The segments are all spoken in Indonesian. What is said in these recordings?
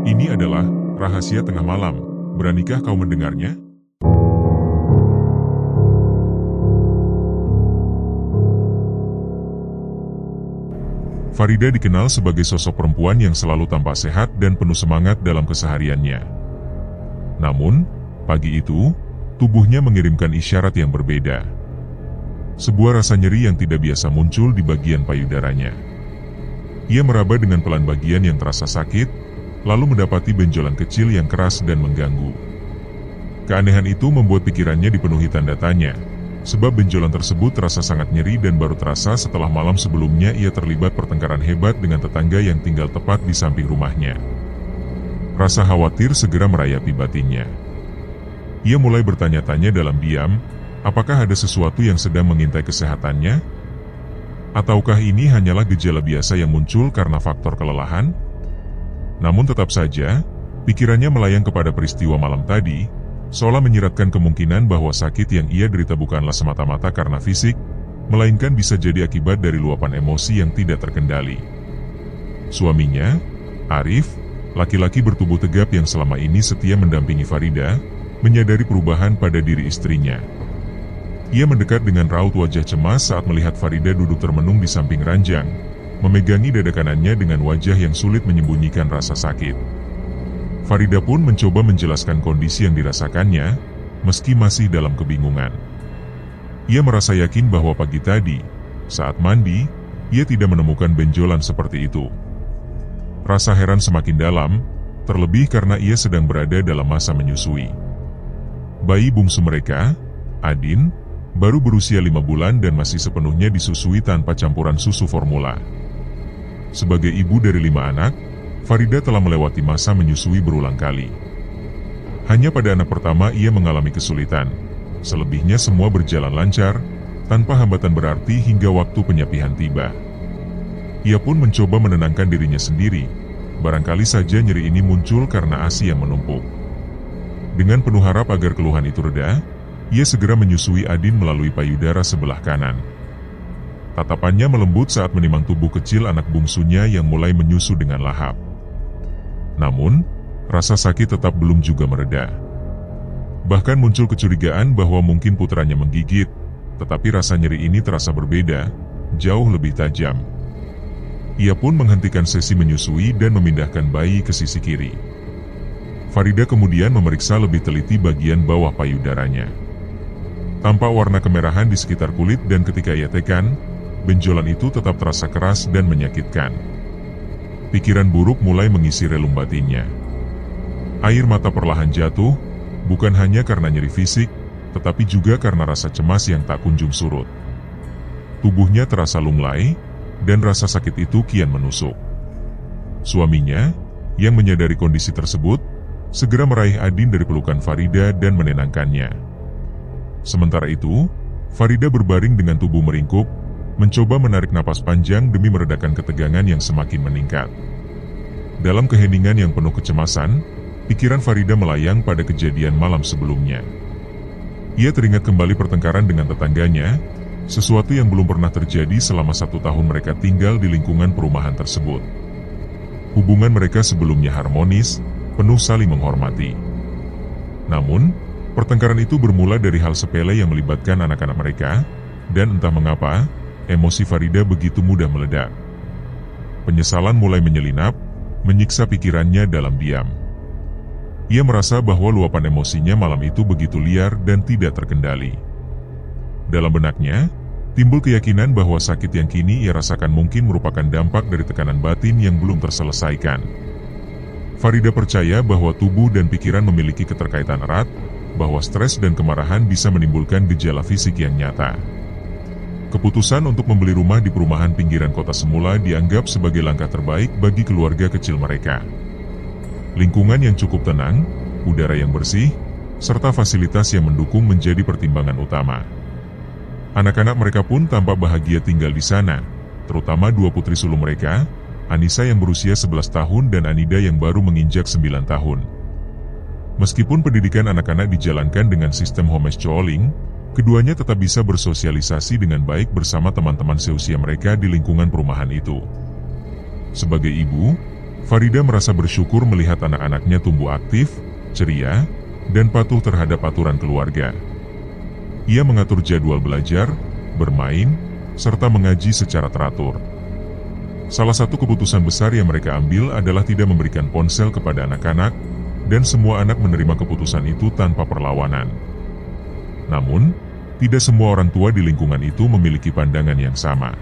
Ini adalah rahasia tengah malam. Beranikah kau mendengarnya? Farida dikenal sebagai sosok perempuan yang selalu tampak sehat dan penuh semangat dalam kesehariannya. Namun, pagi itu, tubuhnya mengirimkan isyarat yang berbeda. Sebuah rasa nyeri yang tidak biasa muncul di bagian payudaranya. Ia meraba dengan pelan bagian yang terasa sakit, lalu mendapati benjolan kecil yang keras dan mengganggu. Keanehan itu membuat pikirannya dipenuhi tanda tanya, sebab benjolan tersebut terasa sangat nyeri dan baru terasa setelah malam sebelumnya ia terlibat pertengkaran hebat dengan tetangga yang tinggal tepat di samping rumahnya. Rasa khawatir segera merayapi batinnya. Ia mulai bertanya-tanya dalam diam, apakah ada sesuatu yang sedang mengintai kesehatannya? Ataukah ini hanyalah gejala biasa yang muncul karena faktor kelelahan? Namun tetap saja, pikirannya melayang kepada peristiwa malam tadi, seolah menyiratkan kemungkinan bahwa sakit yang ia derita bukanlah semata-mata karena fisik, melainkan bisa jadi akibat dari luapan emosi yang tidak terkendali. Suaminya, Arif, laki-laki bertubuh tegap yang selama ini setia mendampingi Farida, menyadari perubahan pada diri istrinya. Ia mendekat dengan raut wajah cemas saat melihat Farida duduk termenung di samping ranjang, memegangi dada kanannya dengan wajah yang sulit menyembunyikan rasa sakit. Farida pun mencoba menjelaskan kondisi yang dirasakannya, meski masih dalam kebingungan. Ia merasa yakin bahwa pagi tadi, saat mandi, ia tidak menemukan benjolan seperti itu. Rasa heran semakin dalam, terlebih karena ia sedang berada dalam masa menyusui. Bayi bungsu mereka, Adin, baru berusia 5 bulan dan masih sepenuhnya disusui tanpa campuran susu formula. Sebagai ibu dari 5 anak, Farida telah melewati masa menyusui berulang kali. Hanya pada anak pertama ia mengalami kesulitan. Selebihnya semua berjalan lancar, tanpa hambatan berarti hingga waktu penyapihan tiba. Ia pun mencoba menenangkan dirinya sendiri, barangkali saja nyeri ini muncul karena ASI yang menumpuk. Dengan penuh harap agar keluhan itu reda, ia segera menyusui Adin melalui payudara sebelah kanan. Tatapannya melembut saat menimang tubuh kecil anak bungsunya yang mulai menyusu dengan lahap. Namun, rasa sakit tetap belum juga mereda. Bahkan muncul kecurigaan bahwa mungkin putranya menggigit, tetapi rasa nyeri ini terasa berbeda, jauh lebih tajam. Ia pun menghentikan sesi menyusui dan memindahkan bayi ke sisi kiri. Farida kemudian memeriksa lebih teliti bagian bawah payudaranya. Tampak warna kemerahan di sekitar kulit dan ketika ia tekan, benjolan itu tetap terasa keras dan menyakitkan. Pikiran buruk mulai mengisi relung batinnya. Air mata perlahan jatuh, bukan hanya karena nyeri fisik, tetapi juga karena rasa cemas yang tak kunjung surut. Tubuhnya terasa lunglai, dan rasa sakit itu kian menusuk. Suaminya, yang menyadari kondisi tersebut, segera meraih Adin dari pelukan Farida dan menenangkannya. Sementara itu, Farida berbaring dengan tubuh meringkuk, mencoba menarik napas panjang demi meredakan ketegangan yang semakin meningkat. Dalam keheningan yang penuh kecemasan, pikiran Farida melayang pada kejadian malam sebelumnya. Ia teringat kembali pertengkaran dengan tetangganya, sesuatu yang belum pernah terjadi selama 1 tahun mereka tinggal di lingkungan perumahan tersebut. Hubungan mereka sebelumnya harmonis, penuh saling menghormati. Namun, pertengkaran itu bermula dari hal sepele yang melibatkan anak-anak mereka, dan entah mengapa, emosi Farida begitu mudah meledak. Penyesalan mulai menyelinap, menyiksa pikirannya dalam diam. Ia merasa bahwa luapan emosinya malam itu begitu liar dan tidak terkendali. Dalam benaknya, timbul keyakinan bahwa sakit yang kini ia rasakan mungkin merupakan dampak dari tekanan batin yang belum terselesaikan. Farida percaya bahwa tubuh dan pikiran memiliki keterkaitan erat, bahwa stres dan kemarahan bisa menimbulkan gejala fisik yang nyata. Keputusan untuk membeli rumah di perumahan pinggiran kota semula dianggap sebagai langkah terbaik bagi keluarga kecil mereka. Lingkungan yang cukup tenang, udara yang bersih, serta fasilitas yang mendukung menjadi pertimbangan utama. Anak-anak mereka pun tampak bahagia tinggal di sana, terutama 2 putri sulung mereka, Anissa yang berusia 11 tahun dan Anida yang baru menginjak 9 tahun. Meskipun pendidikan anak-anak dijalankan dengan sistem homeschooling, keduanya tetap bisa bersosialisasi dengan baik bersama teman-teman seusia mereka di lingkungan perumahan itu. Sebagai ibu, Farida merasa bersyukur melihat anak-anaknya tumbuh aktif, ceria, dan patuh terhadap aturan keluarga. Ia mengatur jadwal belajar, bermain, serta mengaji secara teratur. Salah satu keputusan besar yang mereka ambil adalah tidak memberikan ponsel kepada anak-anak, dan semua anak menerima keputusan itu tanpa perlawanan. Namun, tidak semua orang tua di lingkungan itu memiliki pandangan yang sama.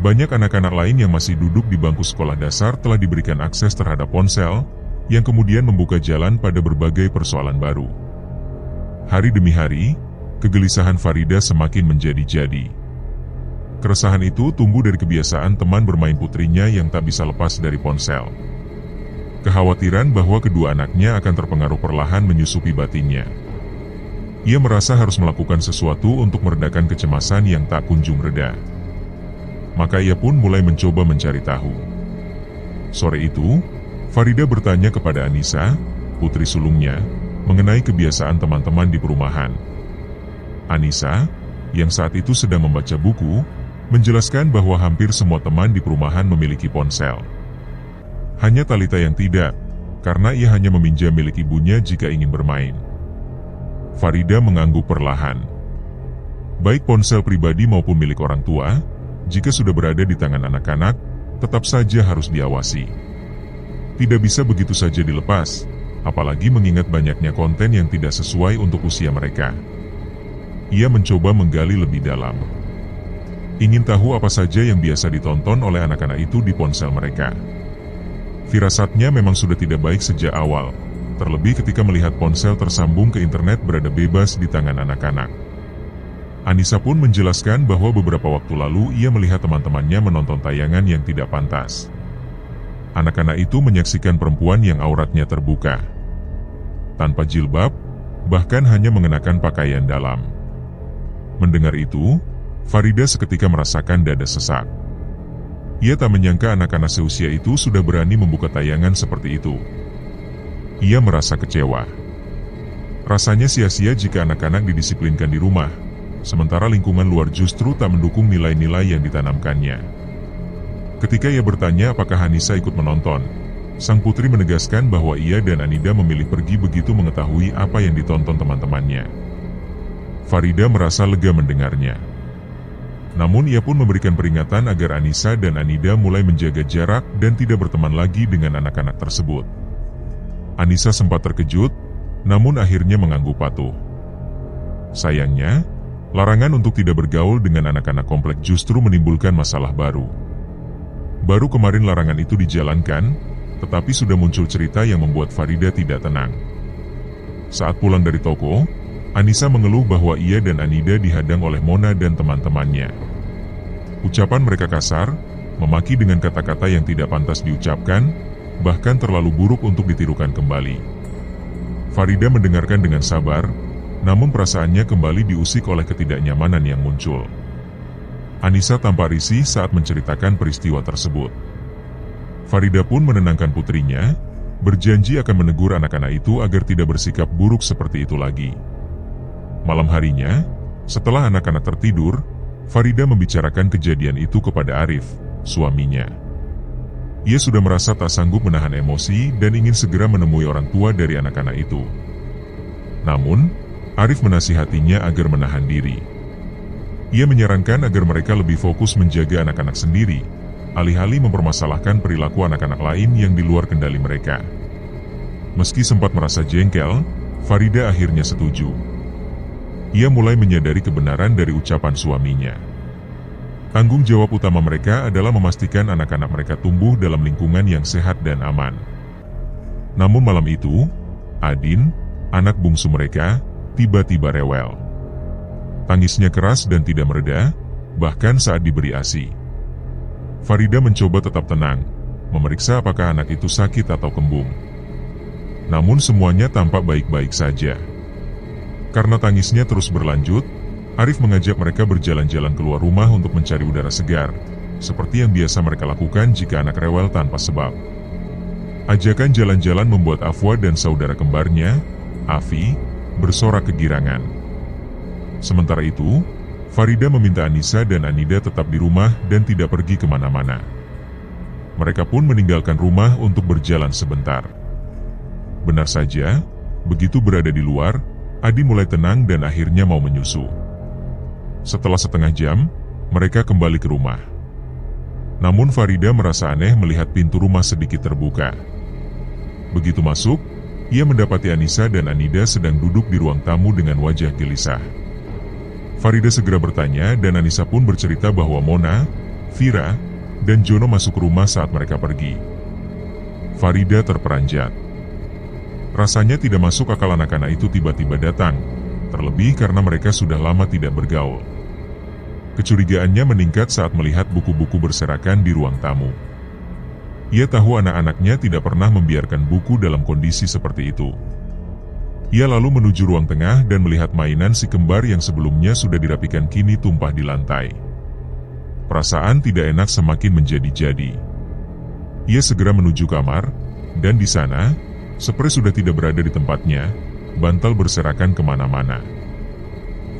Banyak anak-anak lain yang masih duduk di bangku sekolah dasar telah diberikan akses terhadap ponsel, yang kemudian membuka jalan pada berbagai persoalan baru. Hari demi hari, kegelisahan Farida semakin menjadi-jadi. Keresahan itu tumbuh dari kebiasaan teman bermain putrinya yang tak bisa lepas dari ponsel. Kekhawatiran bahwa kedua anaknya akan terpengaruh perlahan menyusupi batinnya. Ia merasa harus melakukan sesuatu untuk meredakan kecemasan yang tak kunjung reda. Maka ia pun mulai mencoba mencari tahu. Sore itu, Farida bertanya kepada Anissa, putri sulungnya, mengenai kebiasaan teman-teman di perumahan. Anissa, yang saat itu sedang membaca buku, menjelaskan bahwa hampir semua teman di perumahan memiliki ponsel. Hanya Talita yang tidak, karena ia hanya meminjam milik ibunya jika ingin bermain. Farida mengangguk perlahan. Baik ponsel pribadi maupun milik orang tua, jika sudah berada di tangan anak-anak, tetap saja harus diawasi. Tidak bisa begitu saja dilepas, apalagi mengingat banyaknya konten yang tidak sesuai untuk usia mereka. Ia mencoba menggali lebih dalam. Ingin tahu apa saja yang biasa ditonton oleh anak-anak itu di ponsel mereka. Firasatnya memang sudah tidak baik sejak awal, terlebih ketika melihat ponsel tersambung ke internet berada bebas di tangan anak-anak. Anissa pun menjelaskan bahwa beberapa waktu lalu ia melihat teman-temannya menonton tayangan yang tidak pantas. Anak-anak itu menyaksikan perempuan yang auratnya terbuka, tanpa jilbab, bahkan hanya mengenakan pakaian dalam. Mendengar itu, Farida seketika merasakan dada sesak. Ia tak menyangka anak-anak seusia itu sudah berani membuka tayangan seperti itu. Ia merasa kecewa. Rasanya sia-sia jika anak-anak didisiplinkan di rumah, sementara lingkungan luar justru tak mendukung nilai-nilai yang ditanamkannya. Ketika ia bertanya apakah Anissa ikut menonton, sang putri menegaskan bahwa ia dan Anida memilih pergi begitu mengetahui apa yang ditonton teman-temannya. Farida merasa lega mendengarnya. Namun ia pun memberikan peringatan agar Anissa dan Anida mulai menjaga jarak dan tidak berteman lagi dengan anak-anak tersebut. Anissa sempat terkejut, namun akhirnya mengangguk patuh. Sayangnya, larangan untuk tidak bergaul dengan anak-anak komplek justru menimbulkan masalah baru. Baru kemarin larangan itu dijalankan, tetapi sudah muncul cerita yang membuat Farida tidak tenang. Saat pulang dari toko, Anissa mengeluh bahwa ia dan Anida dihadang oleh Mona dan teman-temannya. Ucapan mereka kasar, memaki dengan kata-kata yang tidak pantas diucapkan, bahkan terlalu buruk untuk ditirukan kembali. Farida mendengarkan dengan sabar, namun perasaannya kembali diusik oleh ketidaknyamanan yang muncul. Anissa tampak risih saat menceritakan peristiwa tersebut. Farida pun menenangkan putrinya, berjanji akan menegur anak-anak itu agar tidak bersikap buruk seperti itu lagi. Malam harinya, setelah anak-anak tertidur, Farida membicarakan kejadian itu kepada Arif, suaminya. Ia sudah merasa tak sanggup menahan emosi dan ingin segera menemui orang tua dari anak-anak itu. Namun, Arif menasihatinya agar menahan diri. Ia menyarankan agar mereka lebih fokus menjaga anak-anak sendiri, alih-alih mempermasalahkan perilaku anak-anak lain yang di luar kendali mereka. Meski sempat merasa jengkel, Farida akhirnya setuju. Ia mulai menyadari kebenaran dari ucapan suaminya. Tanggung jawab utama mereka adalah memastikan anak-anak mereka tumbuh dalam lingkungan yang sehat dan aman. Namun malam itu, Adin, anak bungsu mereka, tiba-tiba rewel. Tangisnya keras dan tidak mereda, bahkan saat diberi ASI. Farida mencoba tetap tenang, memeriksa apakah anak itu sakit atau kembung. Namun semuanya tampak baik-baik saja. Karena tangisnya terus berlanjut, Arif mengajak mereka berjalan-jalan keluar rumah untuk mencari udara segar, seperti yang biasa mereka lakukan jika anak rewel tanpa sebab. Ajakan jalan-jalan membuat Afwa dan saudara kembarnya, Afi, bersorak kegirangan. Sementara itu, Farida meminta Anissa dan Anida tetap di rumah dan tidak pergi kemana-mana. Mereka pun meninggalkan rumah untuk berjalan sebentar. Benar saja, begitu berada di luar, Adi mulai tenang dan akhirnya mau menyusu. Setelah setengah jam, mereka kembali ke rumah. Namun Farida merasa aneh melihat pintu rumah sedikit terbuka. Begitu masuk, ia mendapati Anissa dan Anida sedang duduk di ruang tamu dengan wajah gelisah. Farida segera bertanya dan Anissa pun bercerita bahwa Mona, Vira, dan Jono masuk ke rumah saat mereka pergi. Farida terperanjat. Rasanya tidak masuk akal anak-anak itu tiba-tiba datang, terlebih karena mereka sudah lama tidak bergaul. Kecurigaannya meningkat saat melihat buku-buku berserakan di ruang tamu. Ia tahu anak-anaknya tidak pernah membiarkan buku dalam kondisi seperti itu. Ia lalu menuju ruang tengah dan melihat mainan si kembar yang sebelumnya sudah dirapikan kini tumpah di lantai. Perasaan tidak enak semakin menjadi-jadi. Ia segera menuju kamar, dan di sana, spray sudah tidak berada di tempatnya, bantal berserakan kemana-mana.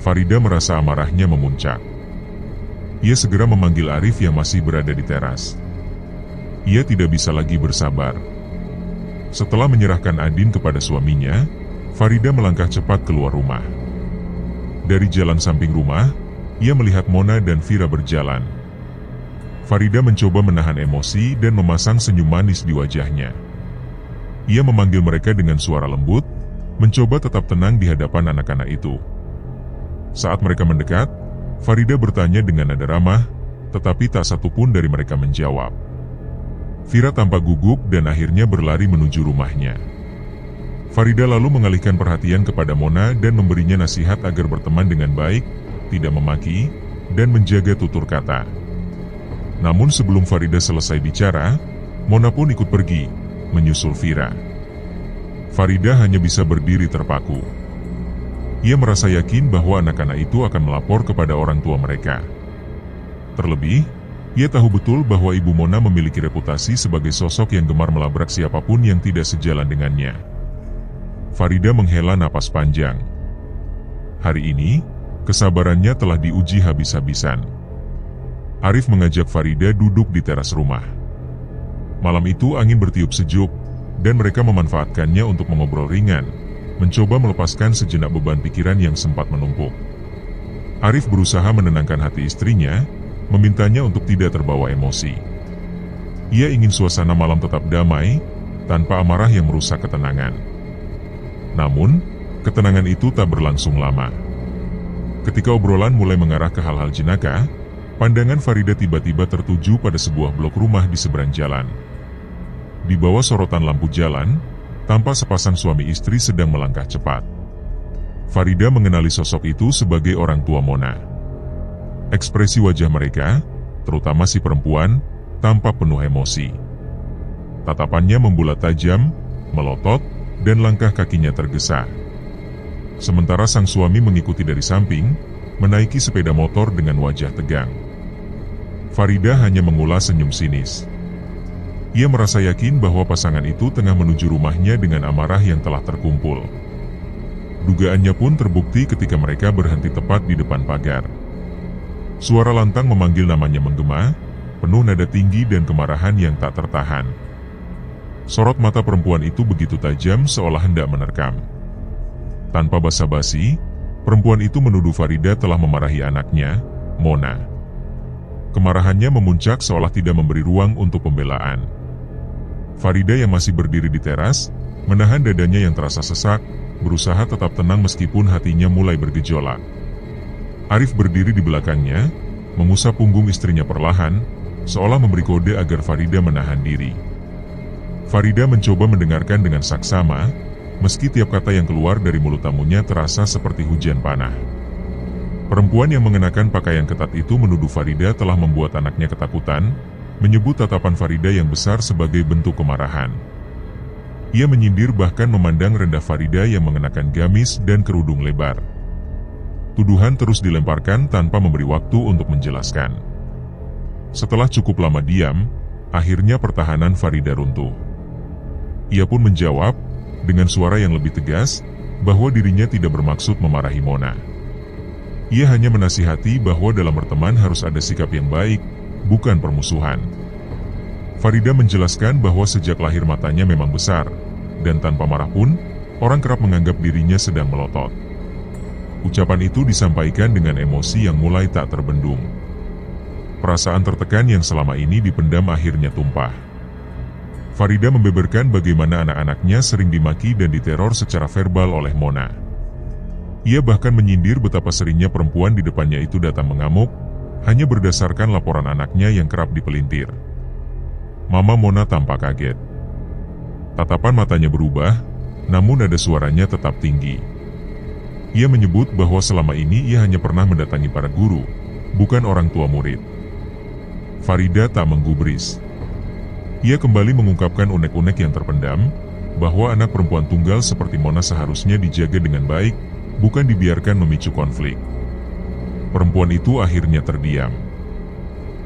Farida merasa amarahnya memuncak. Ia segera memanggil Arif yang masih berada di teras. Ia tidak bisa lagi bersabar. Setelah menyerahkan Adin kepada suaminya, Farida melangkah cepat keluar rumah. Dari jalan samping rumah, ia melihat Mona dan Vira berjalan. Farida mencoba menahan emosi dan memasang senyum manis di wajahnya. Ia memanggil mereka dengan suara lembut, mencoba tetap tenang di hadapan anak-anak itu. Saat mereka mendekat, Farida bertanya dengan nada ramah, tetapi tak satu pun dari mereka menjawab. Vira tampak gugup dan akhirnya berlari menuju rumahnya. Farida lalu mengalihkan perhatian kepada Mona dan memberinya nasihat agar berteman dengan baik, tidak memaki, dan menjaga tutur kata. Namun sebelum Farida selesai bicara, Mona pun ikut pergi, menyusul Vira. Farida hanya bisa berdiri terpaku. Ia merasa yakin bahwa anak-anak itu akan melapor kepada orang tua mereka. Terlebih, ia tahu betul bahwa Ibu Mona memiliki reputasi sebagai sosok yang gemar melabrak siapapun yang tidak sejalan dengannya. Farida menghela napas panjang. Hari ini, kesabarannya telah diuji habis-habisan. Arif mengajak Farida duduk di teras rumah. Malam itu angin bertiup sejuk, dan mereka memanfaatkannya untuk mengobrol ringan, mencoba melepaskan sejenak beban pikiran yang sempat menumpuk. Arif berusaha menenangkan hati istrinya, memintanya untuk tidak terbawa emosi. Ia ingin suasana malam tetap damai, tanpa amarah yang merusak ketenangan. Namun, ketenangan itu tak berlangsung lama. Ketika obrolan mulai mengarah ke hal-hal jenaka, pandangan Farida tiba-tiba tertuju pada sebuah blok rumah di seberang jalan. Di bawah sorotan lampu jalan, tampak sepasang suami istri sedang melangkah cepat. Farida mengenali sosok itu sebagai orang tua Mona. Ekspresi wajah mereka, terutama si perempuan, tampak penuh emosi. Tatapannya membulat tajam, melotot, dan langkah kakinya tergesa. Sementara sang suami mengikuti dari samping, menaiki sepeda motor dengan wajah tegang. Farida hanya mengulas senyum sinis. Ia merasa yakin bahwa pasangan itu tengah menuju rumahnya dengan amarah yang telah terkumpul. Dugaannya pun terbukti ketika mereka berhenti tepat di depan pagar. Suara lantang memanggil namanya menggema, penuh nada tinggi dan kemarahan yang tak tertahan. Sorot mata perempuan itu begitu tajam seolah hendak menerkam. Tanpa basa-basi, perempuan itu menuduh Farida telah memarahi anaknya, Mona. Kemarahannya memuncak seolah tidak memberi ruang untuk pembelaan. Farida yang masih berdiri di teras, menahan dadanya yang terasa sesak, berusaha tetap tenang meskipun hatinya mulai bergejolak. Arif berdiri di belakangnya, mengusap punggung istrinya perlahan, seolah memberi kode agar Farida menahan diri. Farida mencoba mendengarkan dengan saksama, meski tiap kata yang keluar dari mulut tamunya terasa seperti hujan panah. Perempuan yang mengenakan pakaian ketat itu menuduh Farida telah membuat anaknya ketakutan, menyebut tatapan Farida yang besar sebagai bentuk kemarahan. Ia menyindir bahkan memandang rendah Farida yang mengenakan gamis dan kerudung lebar. Tuduhan terus dilemparkan tanpa memberi waktu untuk menjelaskan. Setelah cukup lama diam, akhirnya pertahanan Farida runtuh. Ia pun menjawab, dengan suara yang lebih tegas, bahwa dirinya tidak bermaksud memarahi Mona. Ia hanya menasihati bahwa dalam berteman harus ada sikap yang baik, bukan permusuhan. Farida menjelaskan bahwa sejak lahir matanya memang besar, dan tanpa marah pun, orang kerap menganggap dirinya sedang melotot. Ucapan itu disampaikan dengan emosi yang mulai tak terbendung. Perasaan tertekan yang selama ini dipendam akhirnya tumpah. Farida membeberkan bagaimana anak-anaknya sering dimaki dan diteror secara verbal oleh Mona. Ia bahkan menyindir betapa seringnya perempuan di depannya itu datang mengamuk, hanya berdasarkan laporan anaknya yang kerap dipelintir. Mama Mona tampak kaget. Tatapan matanya berubah, namun nada suaranya tetap tinggi. Ia menyebut bahwa selama ini ia hanya pernah mendatangi para guru, bukan orang tua murid. Farida tak menggubris. Ia kembali mengungkapkan unek-unek yang terpendam, bahwa anak perempuan tunggal seperti Mona seharusnya dijaga dengan baik, bukan dibiarkan memicu konflik. Perempuan itu akhirnya terdiam.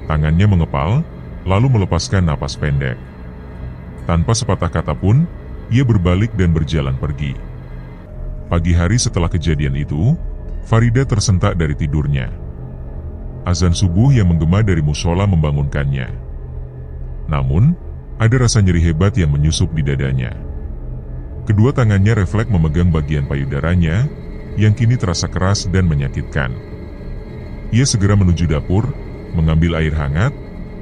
Tangannya mengepal, lalu melepaskan napas pendek. Tanpa sepatah kata pun, ia berbalik dan berjalan pergi. Pagi hari setelah kejadian itu, Farida tersentak dari tidurnya. Azan subuh yang menggema dari musola membangunkannya. Namun, ada rasa nyeri hebat yang menyusup di dadanya. Kedua tangannya refleks memegang bagian payudaranya, yang kini terasa keras dan menyakitkan. Ia segera menuju dapur, mengambil air hangat,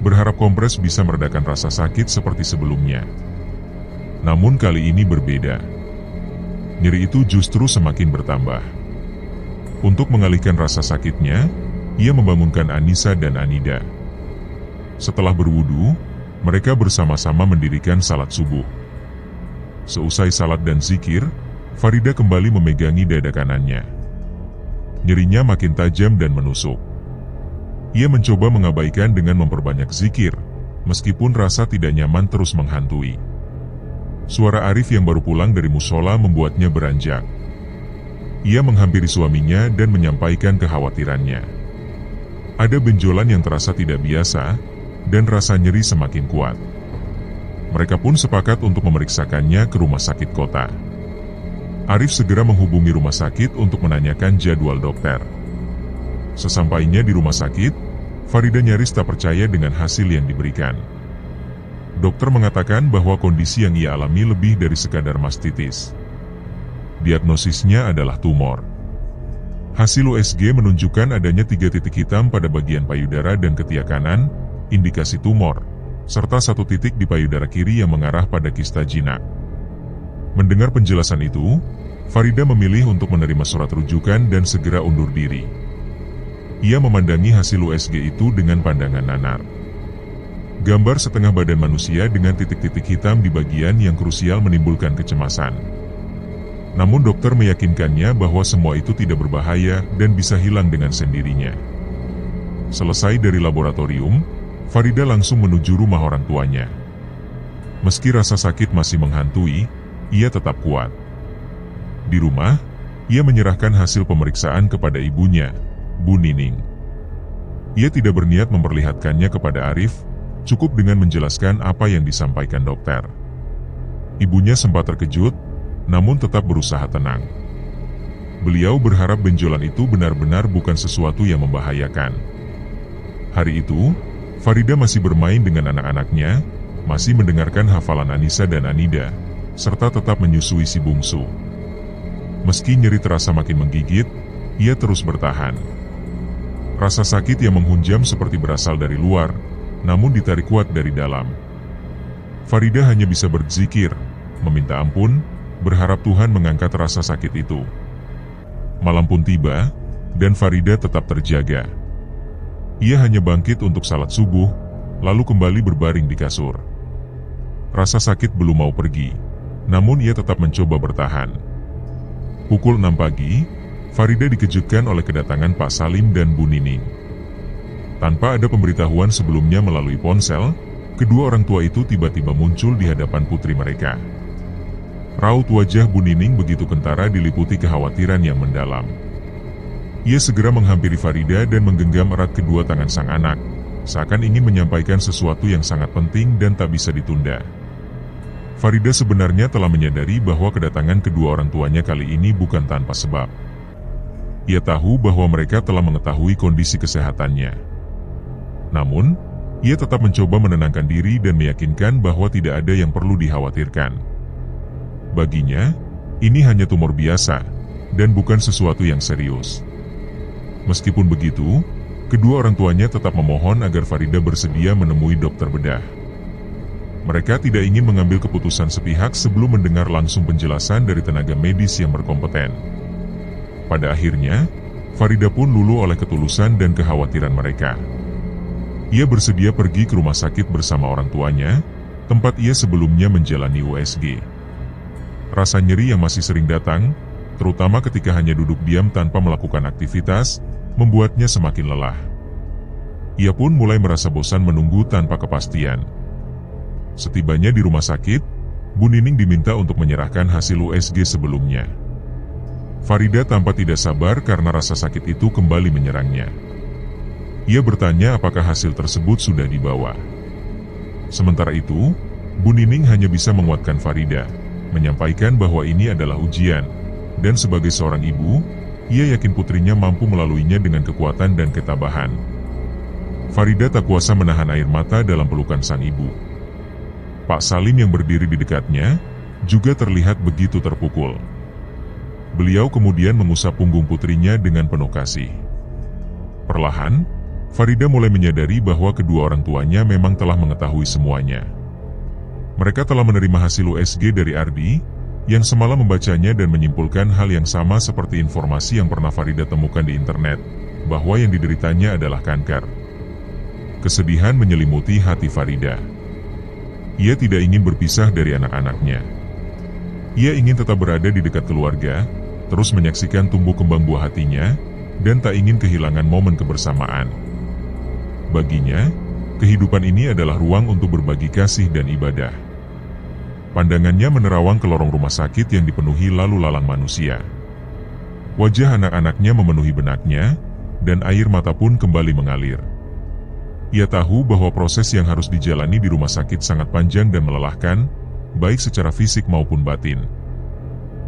berharap kompres bisa meredakan rasa sakit seperti sebelumnya. Namun kali ini berbeda. Nyeri itu justru semakin bertambah. Untuk mengalihkan rasa sakitnya, ia membangunkan Anissa dan Anida. Setelah berwudu, mereka bersama-sama mendirikan salat subuh. Seusai salat dan zikir, Farida kembali memegangi dada kanannya. Nyerinya makin tajam dan menusuk. Ia mencoba mengabaikan dengan memperbanyak zikir, meskipun rasa tidak nyaman terus menghantui. Suara Arif yang baru pulang dari musola membuatnya beranjak. Ia menghampiri suaminya dan menyampaikan kekhawatirannya. Ada benjolan yang terasa tidak biasa, dan rasa nyeri semakin kuat. Mereka pun sepakat untuk memeriksakannya ke rumah sakit kota. Arif segera menghubungi rumah sakit untuk menanyakan jadwal dokter. Sesampainya di rumah sakit, Farida nyaris tak percaya dengan hasil yang diberikan. Dokter mengatakan bahwa kondisi yang ia alami lebih dari sekadar mastitis. Diagnosisnya adalah tumor. Hasil USG menunjukkan adanya 3 titik hitam pada bagian payudara dan ketiak kanan, indikasi tumor, serta 1 titik di payudara kiri yang mengarah pada kista jinak. Mendengar penjelasan itu, Farida memilih untuk menerima surat rujukan dan segera undur diri. Ia memandangi hasil USG itu dengan pandangan nanar. Gambar setengah badan manusia dengan titik-titik hitam di bagian yang krusial menimbulkan kecemasan. Namun dokter meyakinkannya bahwa semua itu tidak berbahaya dan bisa hilang dengan sendirinya. Selesai dari laboratorium, Farida langsung menuju rumah orang tuanya. Meski rasa sakit masih menghantui, ia tetap kuat. Di rumah, ia menyerahkan hasil pemeriksaan kepada ibunya, Bu Nining. Ia tidak berniat memperlihatkannya kepada Arif, cukup dengan menjelaskan apa yang disampaikan dokter. Ibunya sempat terkejut, namun tetap berusaha tenang. Beliau berharap benjolan itu benar-benar bukan sesuatu yang membahayakan. Hari itu, Farida masih bermain dengan anak-anaknya, masih mendengarkan hafalan Anissa dan Anida, serta tetap menyusui si bungsu. Meski nyeri terasa makin menggigit, ia terus bertahan. Rasa sakit yang menghunjam seperti berasal dari luar, namun ditarik kuat dari dalam. Farida hanya bisa berzikir, meminta ampun, berharap Tuhan mengangkat rasa sakit itu. Malam pun tiba, dan Farida tetap terjaga. Ia hanya bangkit untuk salat subuh, lalu kembali berbaring di kasur. Rasa sakit belum mau pergi, namun ia tetap mencoba bertahan. Pukul 6 pagi, Farida dikejutkan oleh kedatangan Pak Salim dan Bu Nining. Tanpa ada pemberitahuan sebelumnya melalui ponsel, kedua orang tua itu tiba-tiba muncul di hadapan putri mereka. Raut wajah Bu Nining begitu kentara diliputi kekhawatiran yang mendalam. Ia segera menghampiri Farida dan menggenggam erat kedua tangan sang anak, seakan ingin menyampaikan sesuatu yang sangat penting dan tak bisa ditunda. Farida sebenarnya telah menyadari bahwa kedatangan kedua orang tuanya kali ini bukan tanpa sebab. Ia tahu bahwa mereka telah mengetahui kondisi kesehatannya. Namun, Ia tetap mencoba menenangkan diri dan meyakinkan bahwa tidak ada yang perlu dikhawatirkan. Baginya, ini hanya tumor biasa, dan bukan sesuatu yang serius. Meskipun begitu, kedua orang tuanya tetap memohon agar Farida bersedia menemui dokter bedah. Mereka tidak ingin mengambil keputusan sepihak sebelum mendengar langsung penjelasan dari tenaga medis yang berkompeten. Pada akhirnya, Farida pun luluh oleh ketulusan dan kekhawatiran mereka. Ia bersedia pergi ke rumah sakit bersama orang tuanya, tempat ia sebelumnya menjalani USG. Rasa nyeri yang masih sering datang, terutama ketika hanya duduk diam tanpa melakukan aktivitas, membuatnya semakin lelah. Ia pun mulai merasa bosan menunggu tanpa kepastian. Setibanya di rumah sakit, Bu Nining diminta untuk menyerahkan hasil USG sebelumnya. Farida tampak tidak sabar karena rasa sakit itu kembali menyerangnya. Ia bertanya apakah hasil tersebut sudah dibawa. Sementara itu, Bu Nining hanya bisa menguatkan Farida, menyampaikan bahwa ini adalah ujian, dan sebagai seorang ibu, ia yakin putrinya mampu melaluinya dengan kekuatan dan ketabahan. Farida tak kuasa menahan air mata dalam pelukan sang ibu. Pak Salim yang berdiri di dekatnya, juga terlihat begitu terpukul. Beliau kemudian mengusap punggung putrinya dengan penuh kasih. Perlahan, Farida mulai menyadari bahwa kedua orang tuanya memang telah mengetahui semuanya. Mereka telah menerima hasil USG dari Ardi, yang semalam membacanya dan menyimpulkan hal yang sama seperti informasi yang pernah Farida temukan di internet, bahwa yang dideritanya adalah kanker. Kesedihan menyelimuti hati Farida. Ia tidak ingin berpisah dari anak-anaknya. Ia ingin tetap berada di dekat keluarga, terus menyaksikan tumbuh kembang buah hatinya, dan tak ingin kehilangan momen kebersamaan. Baginya, kehidupan ini adalah ruang untuk berbagi kasih dan ibadah. Pandangannya menerawang ke lorong rumah sakit yang dipenuhi lalu lalang manusia. Wajah anak-anaknya memenuhi benaknya, dan air mata pun kembali mengalir. Ia tahu bahwa proses yang harus dijalani di rumah sakit sangat panjang dan melelahkan, baik secara fisik maupun batin.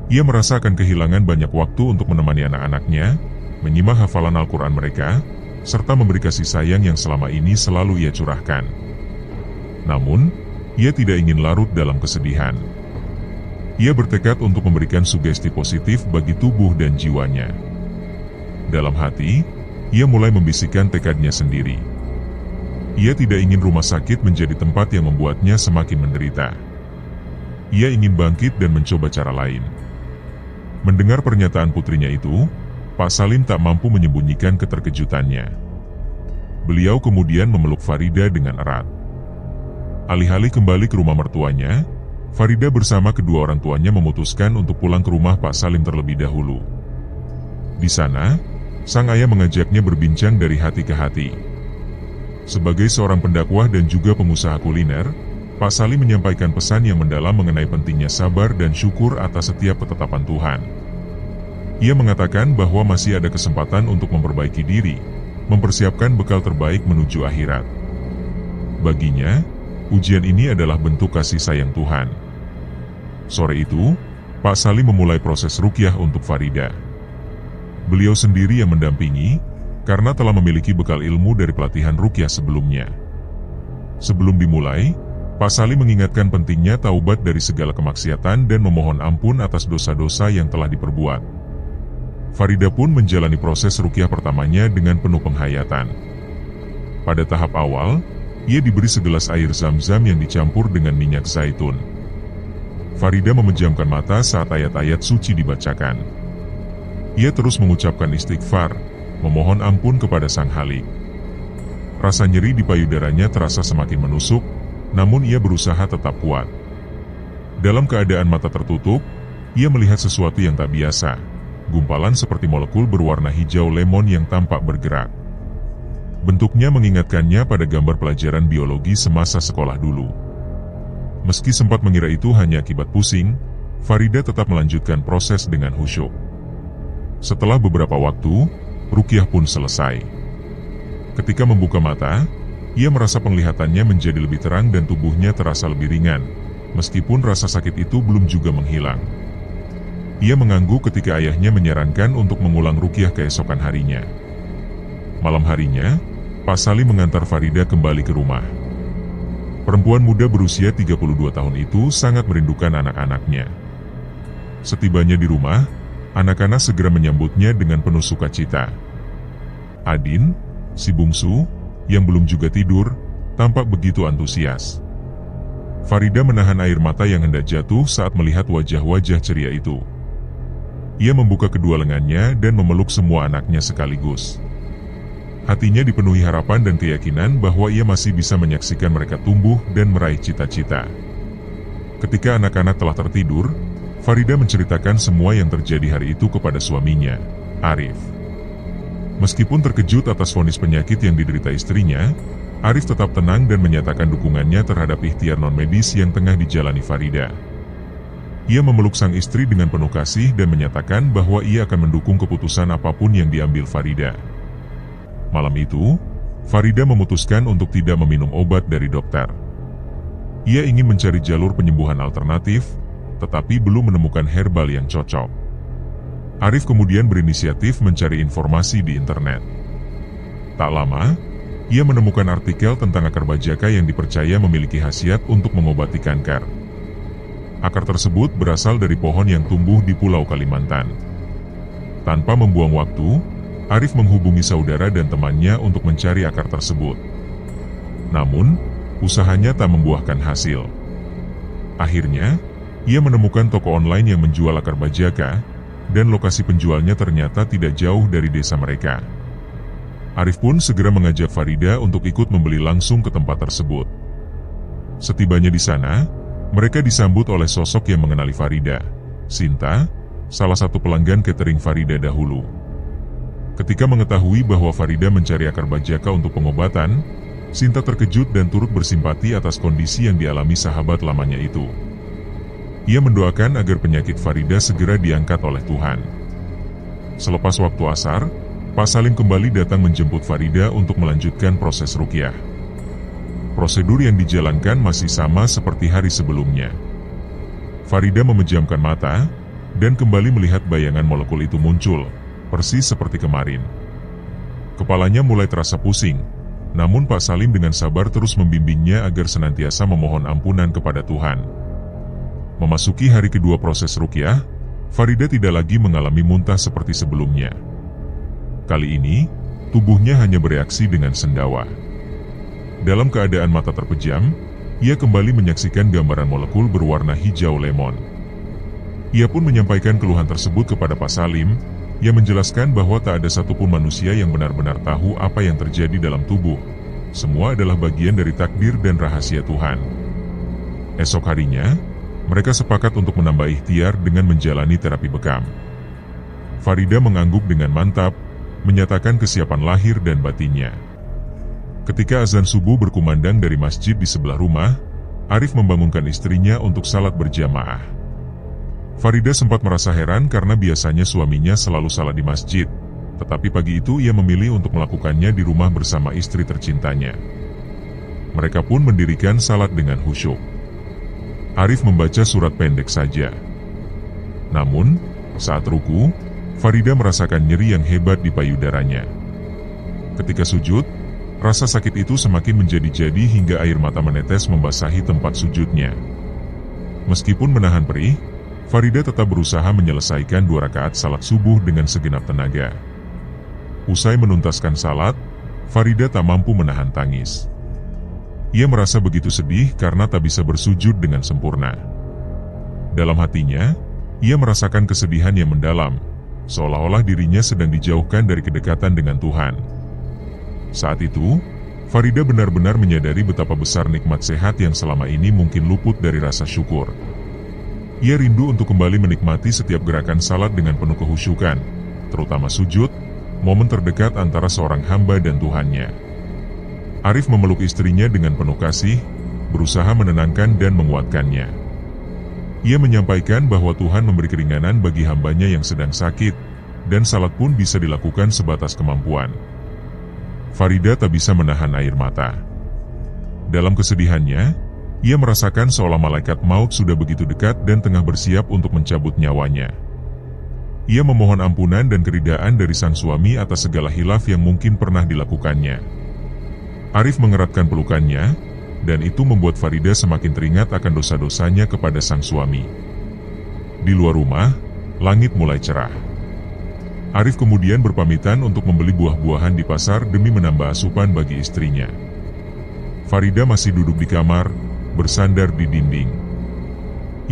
Ia merasa akan kehilangan banyak waktu untuk menemani anak-anaknya, menyimak hafalan Al-Quran mereka, serta memberi kasih sayang yang selama ini selalu ia curahkan. Namun, ia tidak ingin larut dalam kesedihan. Ia bertekad untuk memberikan sugesti positif bagi tubuh dan jiwanya. Dalam hati, ia mulai membisikkan tekadnya sendiri. Ia tidak ingin rumah sakit menjadi tempat yang membuatnya semakin menderita. Ia ingin bangkit dan mencoba cara lain. Mendengar pernyataan putrinya itu, Pak Salim tak mampu menyembunyikan keterkejutannya. Beliau kemudian memeluk Farida dengan erat. Alih-alih kembali ke rumah mertuanya, Farida bersama kedua orang tuanya memutuskan untuk pulang ke rumah Pak Salim terlebih dahulu. Di sana, sang ayah mengajaknya berbincang dari hati ke hati. Sebagai seorang pendakwah dan juga pengusaha kuliner, Pak Salim menyampaikan pesan yang mendalam mengenai pentingnya sabar dan syukur atas setiap ketetapan Tuhan. Ia mengatakan bahwa masih ada kesempatan untuk memperbaiki diri, mempersiapkan bekal terbaik menuju akhirat. Baginya, ujian ini adalah bentuk kasih sayang Tuhan. Sore itu, Pak Salim memulai proses ruqyah untuk Farida. Beliau sendiri yang mendampingi, karena telah memiliki bekal ilmu dari pelatihan ruqyah sebelumnya. Sebelum dimulai, Pak Salim mengingatkan pentingnya taubat dari segala kemaksiatan dan memohon ampun atas dosa-dosa yang telah diperbuat. Farida pun menjalani proses ruqyah pertamanya dengan penuh penghayatan. Pada tahap awal, ia diberi segelas air zam-zam yang dicampur dengan minyak zaitun. Farida memejamkan mata saat ayat-ayat suci dibacakan. Ia terus mengucapkan istighfar, memohon ampun kepada Sang Khalik. Rasa nyeri di payudaranya terasa semakin menusuk, namun ia berusaha tetap kuat. Dalam keadaan mata tertutup, ia melihat sesuatu yang tak biasa. Gumpalan seperti molekul berwarna hijau lemon yang tampak bergerak. Bentuknya mengingatkannya pada gambar pelajaran biologi semasa sekolah dulu. Meski sempat mengira itu hanya akibat pusing, Farida tetap melanjutkan proses dengan khusyuk. Setelah beberapa waktu, ruqyah pun selesai. Ketika membuka mata, ia merasa penglihatannya menjadi lebih terang dan tubuhnya terasa lebih ringan, meskipun rasa sakit itu belum juga menghilang. Ia mengangguk ketika ayahnya menyarankan untuk mengulang ruqyah keesokan harinya. Malam harinya, Pak Salim mengantar Farida kembali ke rumah. Perempuan muda berusia 32 tahun itu sangat merindukan anak-anaknya. Setibanya di rumah, anak-anak segera menyambutnya dengan penuh sukacita. Adin, si bungsu, yang belum juga tidur, tampak begitu antusias. Farida menahan air mata yang hendak jatuh saat melihat wajah-wajah ceria itu. Ia membuka kedua lengannya dan memeluk semua anaknya sekaligus. Hatinya dipenuhi harapan dan keyakinan bahwa ia masih bisa menyaksikan mereka tumbuh dan meraih cita-cita. Ketika anak-anak telah tertidur, Farida menceritakan semua yang terjadi hari itu kepada suaminya, Arif. Meskipun terkejut atas vonis penyakit yang diderita istrinya, Arif tetap tenang dan menyatakan dukungannya terhadap ikhtiar non-medis yang tengah dijalani Farida. Ia memeluk sang istri dengan penuh kasih dan menyatakan bahwa ia akan mendukung keputusan apapun yang diambil Farida. Malam itu, Farida memutuskan untuk tidak meminum obat dari dokter. Ia ingin mencari jalur penyembuhan alternatif, tetapi belum menemukan herbal yang cocok. Arif kemudian berinisiatif mencari informasi di internet. Tak lama, ia menemukan artikel tentang akar bajaka yang dipercaya memiliki khasiat untuk mengobati kanker. Akar tersebut berasal dari pohon yang tumbuh di Pulau Kalimantan. Tanpa membuang waktu, Arif menghubungi saudara dan temannya untuk mencari akar tersebut. Namun, usahanya tak membuahkan hasil. Akhirnya, ia menemukan toko online yang menjual akar bajaka, dan lokasi penjualnya ternyata tidak jauh dari desa mereka. Arif pun segera mengajak Farida untuk ikut membeli langsung ke tempat tersebut. Setibanya di sana, mereka disambut oleh sosok yang mengenali Farida, Sinta, salah satu pelanggan catering Farida dahulu. Ketika mengetahui bahwa Farida mencari akar bajaka untuk pengobatan, Sinta terkejut dan turut bersimpati atas kondisi yang dialami sahabat lamanya itu. Ia mendoakan agar penyakit Farida segera diangkat oleh Tuhan. Selepas waktu asar, Pak Salim kembali datang menjemput Farida untuk melanjutkan proses ruqyah. Prosedur yang dijalankan masih sama seperti hari sebelumnya. Farida memejamkan mata, dan kembali melihat bayangan molekul itu muncul, persis seperti kemarin. Kepalanya mulai terasa pusing, namun Pak Salim dengan sabar terus membimbingnya agar senantiasa memohon ampunan kepada Tuhan. Memasuki hari kedua proses ruqyah, Farida tidak lagi mengalami muntah seperti sebelumnya. Kali ini, tubuhnya hanya bereaksi dengan sendawa. Dalam keadaan mata terpejam, ia kembali menyaksikan gambaran molekul berwarna hijau lemon. Ia pun menyampaikan keluhan tersebut kepada Pak Salim, yang menjelaskan bahwa tak ada satupun manusia yang benar-benar tahu apa yang terjadi dalam tubuh. Semua adalah bagian dari takdir dan rahasia Tuhan. Esok harinya, mereka sepakat untuk menambah ikhtiar dengan menjalani terapi bekam. Farida mengangguk dengan mantap, menyatakan kesiapan lahir dan batinnya. Ketika azan subuh berkumandang dari masjid di sebelah rumah, Arif membangunkan istrinya untuk salat berjamaah. Farida sempat merasa heran karena biasanya suaminya selalu salat di masjid, tetapi pagi itu ia memilih untuk melakukannya di rumah bersama istri tercintanya. Mereka pun mendirikan salat dengan khusyuk. Arif membaca surat pendek saja. Namun, saat ruku, Farida merasakan nyeri yang hebat di payudaranya. Ketika sujud, rasa sakit itu semakin menjadi-jadi hingga air mata menetes membasahi tempat sujudnya. Meskipun menahan perih, Farida tetap berusaha menyelesaikan 2 rakaat salat subuh dengan segenap tenaga. Usai menuntaskan salat, Farida tak mampu menahan tangis. Ia merasa begitu sedih karena tak bisa bersujud dengan sempurna. Dalam hatinya, ia merasakan kesedihan yang mendalam, seolah-olah dirinya sedang dijauhkan dari kedekatan dengan Tuhan. Saat itu, Farida benar-benar menyadari betapa besar nikmat sehat yang selama ini mungkin luput dari rasa syukur. Ia rindu untuk kembali menikmati setiap gerakan salat dengan penuh kehusyukan, terutama sujud, momen terdekat antara seorang hamba dan Tuhannya. Arif memeluk istrinya dengan penuh kasih, berusaha menenangkan dan menguatkannya. Ia menyampaikan bahwa Tuhan memberi keringanan bagi hambanya yang sedang sakit, dan salat pun bisa dilakukan sebatas kemampuan. Farida tak bisa menahan air mata. Dalam kesedihannya, ia merasakan seolah malaikat maut sudah begitu dekat dan tengah bersiap untuk mencabut nyawanya. Ia memohon ampunan dan keridaan dari sang suami atas segala hilaf yang mungkin pernah dilakukannya. Arif mengeratkan pelukannya, dan itu membuat Farida semakin teringat akan dosa-dosanya kepada sang suami. Di luar rumah, langit mulai cerah. Arif kemudian berpamitan untuk membeli buah-buahan di pasar demi menambah asupan bagi istrinya. Farida masih duduk di kamar, bersandar di dinding.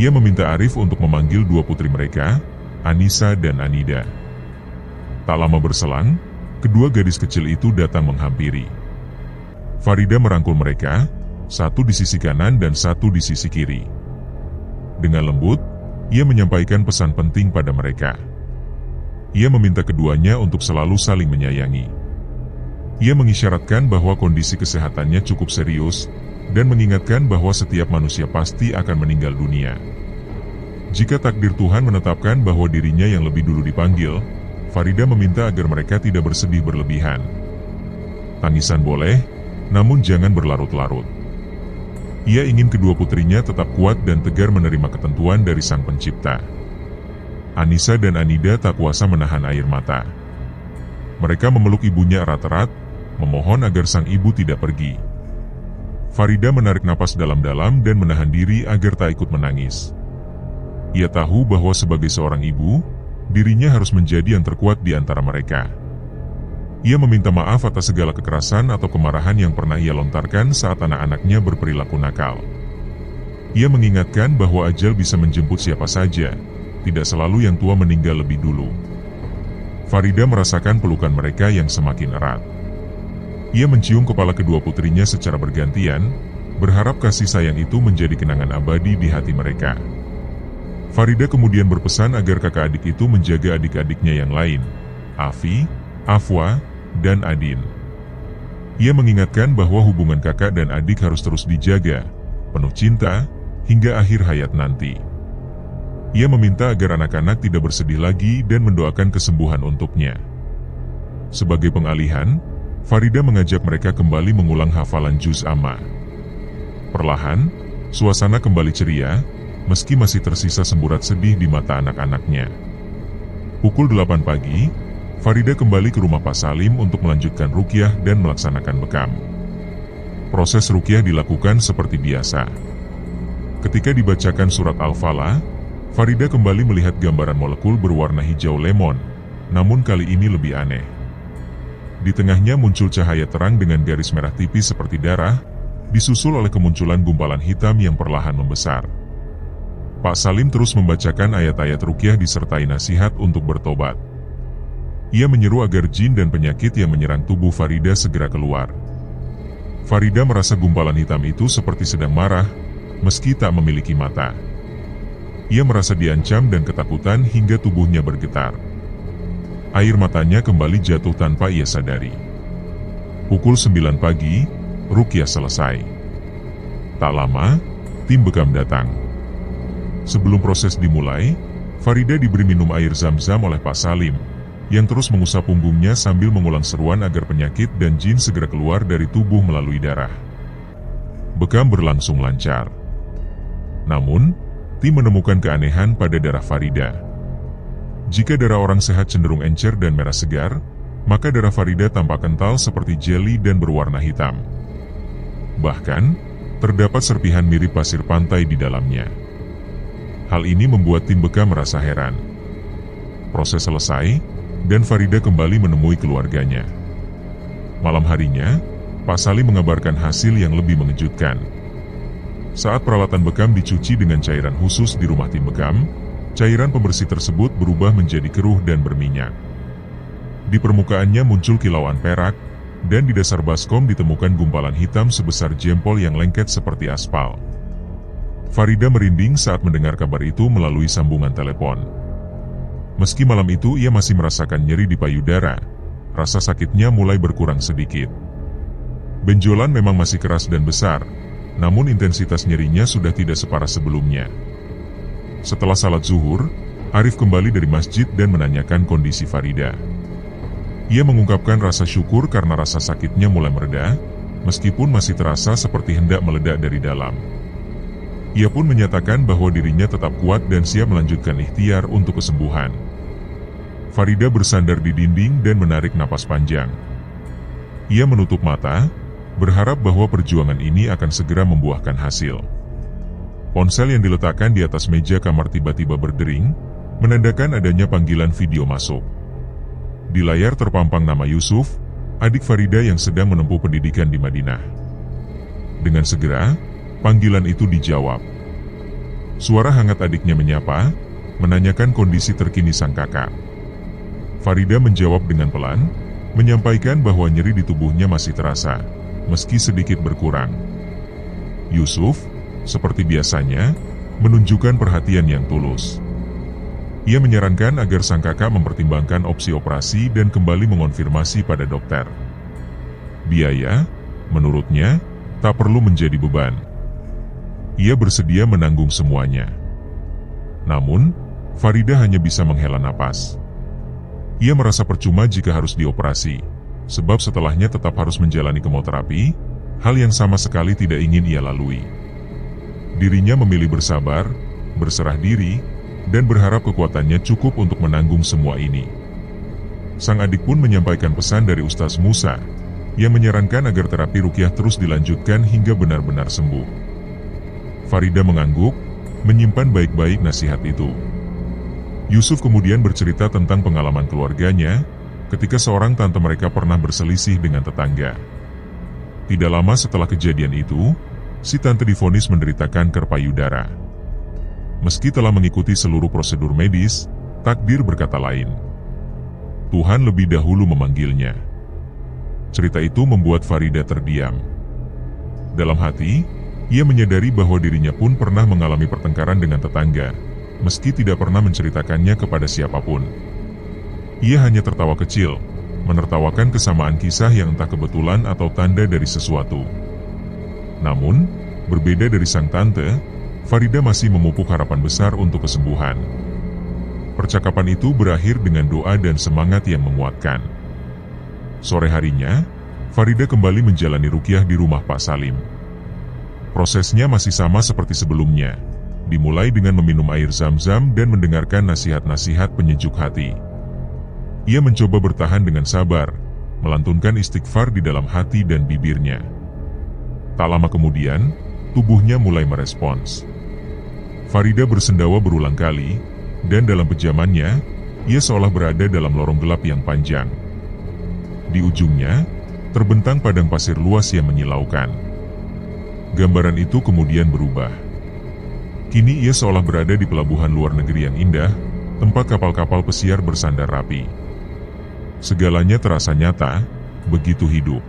Ia meminta Arif untuk memanggil dua putri mereka, Anissa dan Anida. Tak lama berselang, kedua gadis kecil itu datang menghampiri. Farida merangkul mereka, satu di sisi kanan dan satu di sisi kiri. Dengan lembut, ia menyampaikan pesan penting pada mereka. Ia meminta keduanya untuk selalu saling menyayangi. Ia mengisyaratkan bahwa kondisi kesehatannya cukup serius, dan mengingatkan bahwa setiap manusia pasti akan meninggal dunia. Jika takdir Tuhan menetapkan bahwa dirinya yang lebih dulu dipanggil, Farida meminta agar mereka tidak bersedih berlebihan. Tangisan boleh, namun jangan berlarut-larut. Ia ingin kedua putrinya tetap kuat dan tegar menerima ketentuan dari Sang Pencipta. Anissa dan Anida tak kuasa menahan air mata. Mereka memeluk ibunya erat-erat, memohon agar sang ibu tidak pergi. Farida menarik napas dalam-dalam dan menahan diri agar tak ikut menangis. Ia tahu bahwa sebagai seorang ibu, dirinya harus menjadi yang terkuat di antara mereka. Ia meminta maaf atas segala kekerasan atau kemarahan yang pernah ia lontarkan saat anak-anaknya berperilaku nakal. Ia mengingatkan bahwa ajal bisa menjemput siapa saja, tidak selalu yang tua meninggal lebih dulu. Farida merasakan pelukan mereka yang semakin erat. Ia mencium kepala kedua putrinya secara bergantian, berharap kasih sayang itu menjadi kenangan abadi di hati mereka. Farida kemudian berpesan agar kakak adik itu menjaga adik-adiknya yang lain, Afi, Afwa, dan Adin. Ia mengingatkan bahwa hubungan kakak dan adik harus terus dijaga, penuh cinta, hingga akhir hayat nanti. Ia meminta agar anak-anak tidak bersedih lagi dan mendoakan kesembuhan untuknya. Sebagai pengalihan, Farida mengajak mereka kembali mengulang hafalan juz amma. Perlahan, suasana kembali ceria, meski masih tersisa semburat sedih di mata anak-anaknya. Pukul 8 pagi, Farida kembali ke rumah Pak Salim untuk melanjutkan ruqyah dan melaksanakan bekam. Proses ruqyah dilakukan seperti biasa. Ketika dibacakan surat Al-Falah, Farida kembali melihat gambaran molekul berwarna hijau lemon, namun kali ini lebih aneh. Di tengahnya muncul cahaya terang dengan garis merah tipis seperti darah, disusul oleh kemunculan gumpalan hitam yang perlahan membesar. Pak Salim terus membacakan ayat-ayat ruqyah disertai nasihat untuk bertobat. Ia menyeru agar jin dan penyakit yang menyerang tubuh Farida segera keluar. Farida merasa gumpalan hitam itu seperti sedang marah, meski tak memiliki mata. Ia merasa diancam dan ketakutan hingga tubuhnya bergetar. Air matanya kembali jatuh tanpa ia sadari. Pukul 9 pagi, ruqyah selesai. Tak lama, tim bekam datang. Sebelum proses dimulai, Farida diberi minum air zam-zam oleh Pak Salim, yang terus mengusap punggungnya sambil mengulang seruan agar penyakit dan jin segera keluar dari tubuh melalui darah. Bekam berlangsung lancar. Namun, tim menemukan keanehan pada darah Farida. Jika darah orang sehat cenderung encer dan merah segar, maka darah Farida tampak kental seperti jeli dan berwarna hitam. Bahkan, terdapat serpihan mirip pasir pantai di dalamnya. Hal ini membuat tim bekam merasa heran. Proses selesai, dan Farida kembali menemui keluarganya. Malam harinya, Pak Salim mengabarkan hasil yang lebih mengejutkan. Saat peralatan bekam dicuci dengan cairan khusus di rumah tim bekam, cairan pembersih tersebut berubah menjadi keruh dan berminyak. Di permukaannya muncul kilauan perak, dan di dasar baskom ditemukan gumpalan hitam sebesar jempol yang lengket seperti aspal. Farida merinding saat mendengar kabar itu melalui sambungan telepon. Meski malam itu ia masih merasakan nyeri di payudara, rasa sakitnya mulai berkurang sedikit. Benjolan memang masih keras dan besar, namun intensitas nyerinya sudah tidak separah sebelumnya. Setelah salat zuhur, Arif kembali dari masjid dan menanyakan kondisi Farida. Ia mengungkapkan rasa syukur karena rasa sakitnya mulai mereda, meskipun masih terasa seperti hendak meledak dari dalam. Ia pun menyatakan bahwa dirinya tetap kuat dan siap melanjutkan ikhtiar untuk kesembuhan. Farida bersandar di dinding dan menarik napas panjang. Ia menutup mata, berharap bahwa perjuangan ini akan segera membuahkan hasil. Ponsel yang diletakkan di atas meja kamar tiba-tiba berdering, menandakan adanya panggilan video masuk. Di layar terpampang nama Yusuf, adik Farida yang sedang menempuh pendidikan di Madinah. Dengan segera, panggilan itu dijawab. Suara hangat adiknya menyapa, menanyakan kondisi terkini sang kakak. Farida menjawab dengan pelan, menyampaikan bahwa nyeri di tubuhnya masih terasa, meski sedikit berkurang. Yusuf, seperti biasanya, menunjukkan perhatian yang tulus. Ia menyarankan agar sang kakak mempertimbangkan opsi operasi dan kembali mengonfirmasi pada dokter. Biaya, menurutnya, tak perlu menjadi beban. Ia bersedia menanggung semuanya. Namun, Farida hanya bisa menghela napas. Ia merasa percuma jika harus dioperasi, sebab setelahnya tetap harus menjalani kemoterapi, hal yang sama sekali tidak ingin ia lalui. Dirinya memilih bersabar, berserah diri, dan berharap kekuatannya cukup untuk menanggung semua ini. Sang adik pun menyampaikan pesan dari Ustaz Musa, yang menyarankan agar terapi ruqyah terus dilanjutkan hingga benar-benar sembuh. Farida mengangguk, menyimpan baik-baik nasihat itu. Yusuf kemudian bercerita tentang pengalaman keluarganya, ketika seorang tante mereka pernah berselisih dengan tetangga. Tidak lama setelah kejadian itu, si tante divonis menderita kanker payudara. Meski telah mengikuti seluruh prosedur medis, takdir berkata lain. Tuhan lebih dahulu memanggilnya. Cerita itu membuat Farida terdiam. Dalam hati, ia menyadari bahwa dirinya pun pernah mengalami pertengkaran dengan tetangga, meski tidak pernah menceritakannya kepada siapapun. Ia hanya tertawa kecil, menertawakan kesamaan kisah yang entah kebetulan atau tanda dari sesuatu. Namun, berbeda dari sang tante, Farida masih memupuk harapan besar untuk kesembuhan. Percakapan itu berakhir dengan doa dan semangat yang menguatkan. Sore harinya, Farida kembali menjalani ruqyah di rumah Pak Salim. Prosesnya masih sama seperti sebelumnya, dimulai dengan meminum air zam-zam dan mendengarkan nasihat-nasihat penyejuk hati. Ia mencoba bertahan dengan sabar, melantunkan istighfar di dalam hati dan bibirnya. Tak lama kemudian, tubuhnya mulai merespons. Farida bersendawa berulang kali, dan dalam pejamannya, ia seolah berada dalam lorong gelap yang panjang. Di ujungnya, terbentang padang pasir luas yang menyilaukan. Gambaran itu kemudian berubah. Kini ia seolah berada di pelabuhan luar negeri yang indah, tempat kapal-kapal pesiar bersandar rapi. Segalanya terasa nyata, begitu hidup.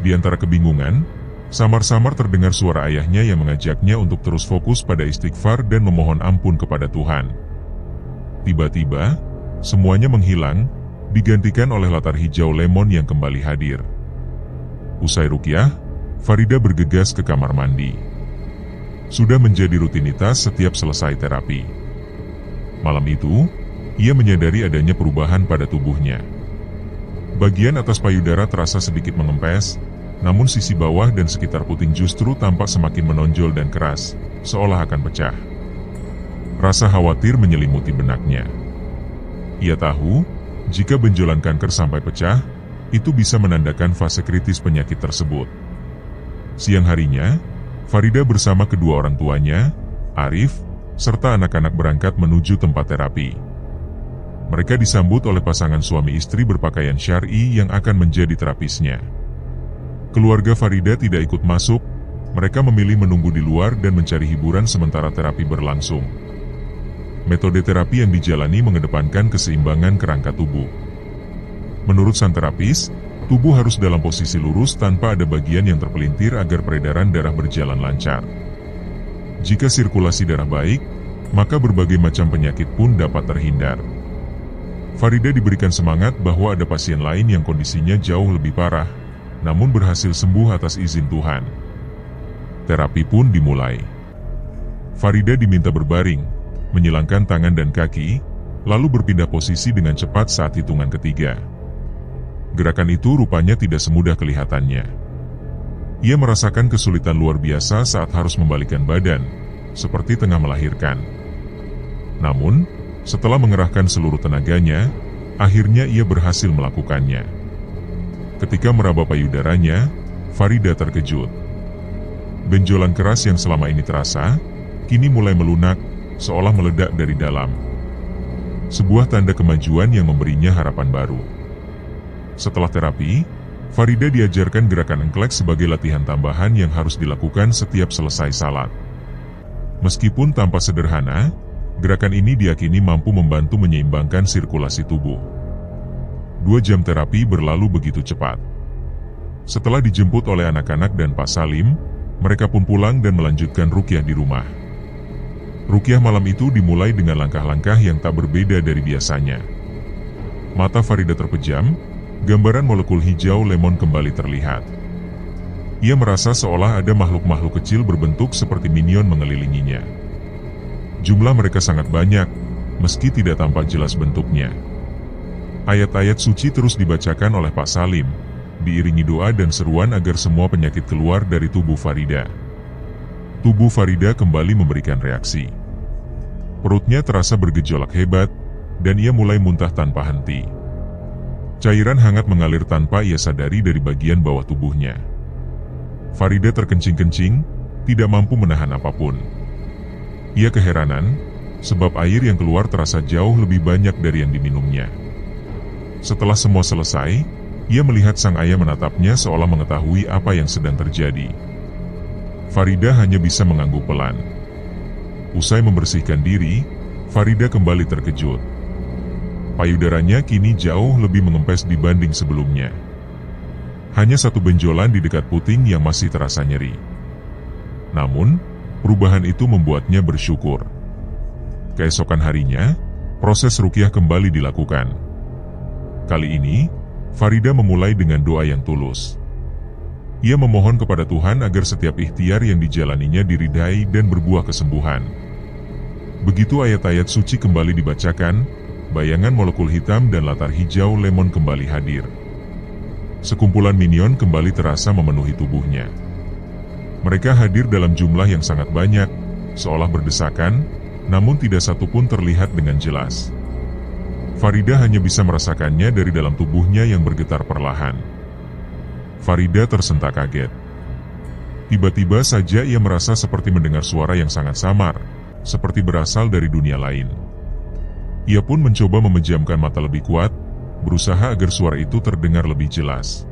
Di antara kebingungan, samar-samar terdengar suara ayahnya yang mengajaknya untuk terus fokus pada istighfar dan memohon ampun kepada Tuhan. Tiba-tiba, semuanya menghilang, digantikan oleh latar hijau lemon yang kembali hadir. Usai ruqyah, Farida bergegas ke kamar mandi. Sudah menjadi rutinitas setiap selesai terapi. Malam itu, ia menyadari adanya perubahan pada tubuhnya. Bagian atas payudara terasa sedikit mengempes, namun sisi bawah dan sekitar puting justru tampak semakin menonjol dan keras, seolah akan pecah. Rasa khawatir menyelimuti benaknya. Ia tahu, jika benjolan kanker sampai pecah, itu bisa menandakan fase kritis penyakit tersebut. Siang harinya, Farida bersama kedua orang tuanya, Arif, serta anak-anak berangkat menuju tempat terapi. Mereka disambut oleh pasangan suami istri berpakaian syar'i yang akan menjadi terapisnya. Keluarga Farida tidak ikut masuk, mereka memilih menunggu di luar dan mencari hiburan sementara terapi berlangsung. Metode terapi yang dijalani mengedepankan keseimbangan kerangka tubuh. Menurut sang terapis, tubuh harus dalam posisi lurus tanpa ada bagian yang terpelintir agar peredaran darah berjalan lancar. Jika sirkulasi darah baik, maka berbagai macam penyakit pun dapat terhindar. Farida diberikan semangat bahwa ada pasien lain yang kondisinya jauh lebih parah, namun berhasil sembuh atas izin Tuhan. Terapi pun dimulai. Farida diminta berbaring, menyilangkan tangan dan kaki, lalu berpindah posisi dengan cepat saat hitungan ketiga. Gerakan itu rupanya tidak semudah kelihatannya. Ia merasakan kesulitan luar biasa saat harus membalikkan badan, seperti tengah melahirkan. Namun, setelah mengerahkan seluruh tenaganya, akhirnya ia berhasil melakukannya. Ketika meraba payudaranya, Farida terkejut. Benjolan keras yang selama ini terasa, kini mulai melunak, seolah meledak dari dalam. Sebuah tanda kemajuan yang memberinya harapan baru. Setelah terapi, Farida diajarkan gerakan engklek sebagai latihan tambahan yang harus dilakukan setiap selesai salat. Meskipun tampak sederhana, gerakan ini diyakini mampu membantu menyeimbangkan sirkulasi tubuh. 2 jam terapi berlalu begitu cepat. Setelah dijemput oleh anak-anak dan Pak Salim, mereka pun pulang dan melanjutkan ruqyah di rumah. Ruqyah malam itu dimulai dengan langkah-langkah yang tak berbeda dari biasanya. Mata Farida terpejam, gambaran molekul hijau lemon kembali terlihat. Ia merasa seolah ada makhluk-makhluk kecil berbentuk seperti minion mengelilinginya. Jumlah mereka sangat banyak, meski tidak tampak jelas bentuknya. Ayat-ayat suci terus dibacakan oleh Pak Salim, diiringi doa dan seruan agar semua penyakit keluar dari tubuh Farida. Tubuh Farida kembali memberikan reaksi. Perutnya terasa bergejolak hebat, dan ia mulai muntah tanpa henti. Cairan hangat mengalir tanpa ia sadari dari bagian bawah tubuhnya. Farida terkencing-kencing, tidak mampu menahan apapun. Ia keheranan, sebab air yang keluar terasa jauh lebih banyak dari yang diminumnya. Setelah semua selesai, ia melihat sang ayah menatapnya seolah mengetahui apa yang sedang terjadi. Farida hanya bisa mengangguk pelan. Usai membersihkan diri, Farida kembali terkejut. Payudaranya kini jauh lebih mengempes dibanding sebelumnya. Hanya 1 benjolan di dekat puting yang masih terasa nyeri. Namun, perubahan itu membuatnya bersyukur. Keesokan harinya, proses ruqyah kembali dilakukan. Kali ini, Farida memulai dengan doa yang tulus. Ia memohon kepada Tuhan agar setiap ikhtiar yang dijalaninya diridai dan berbuah kesembuhan. Begitu ayat-ayat suci kembali dibacakan, bayangan molekul hitam dan latar hijau lemon kembali hadir. Sekumpulan minion kembali terasa memenuhi tubuhnya. Mereka hadir dalam jumlah yang sangat banyak, seolah berdesakan, namun tidak satu pun terlihat dengan jelas. Farida hanya bisa merasakannya dari dalam tubuhnya yang bergetar perlahan. Farida tersentak kaget. Tiba-tiba saja ia merasa seperti mendengar suara yang sangat samar, seperti berasal dari dunia lain. Ia pun mencoba memejamkan mata lebih kuat, berusaha agar suara itu terdengar lebih jelas.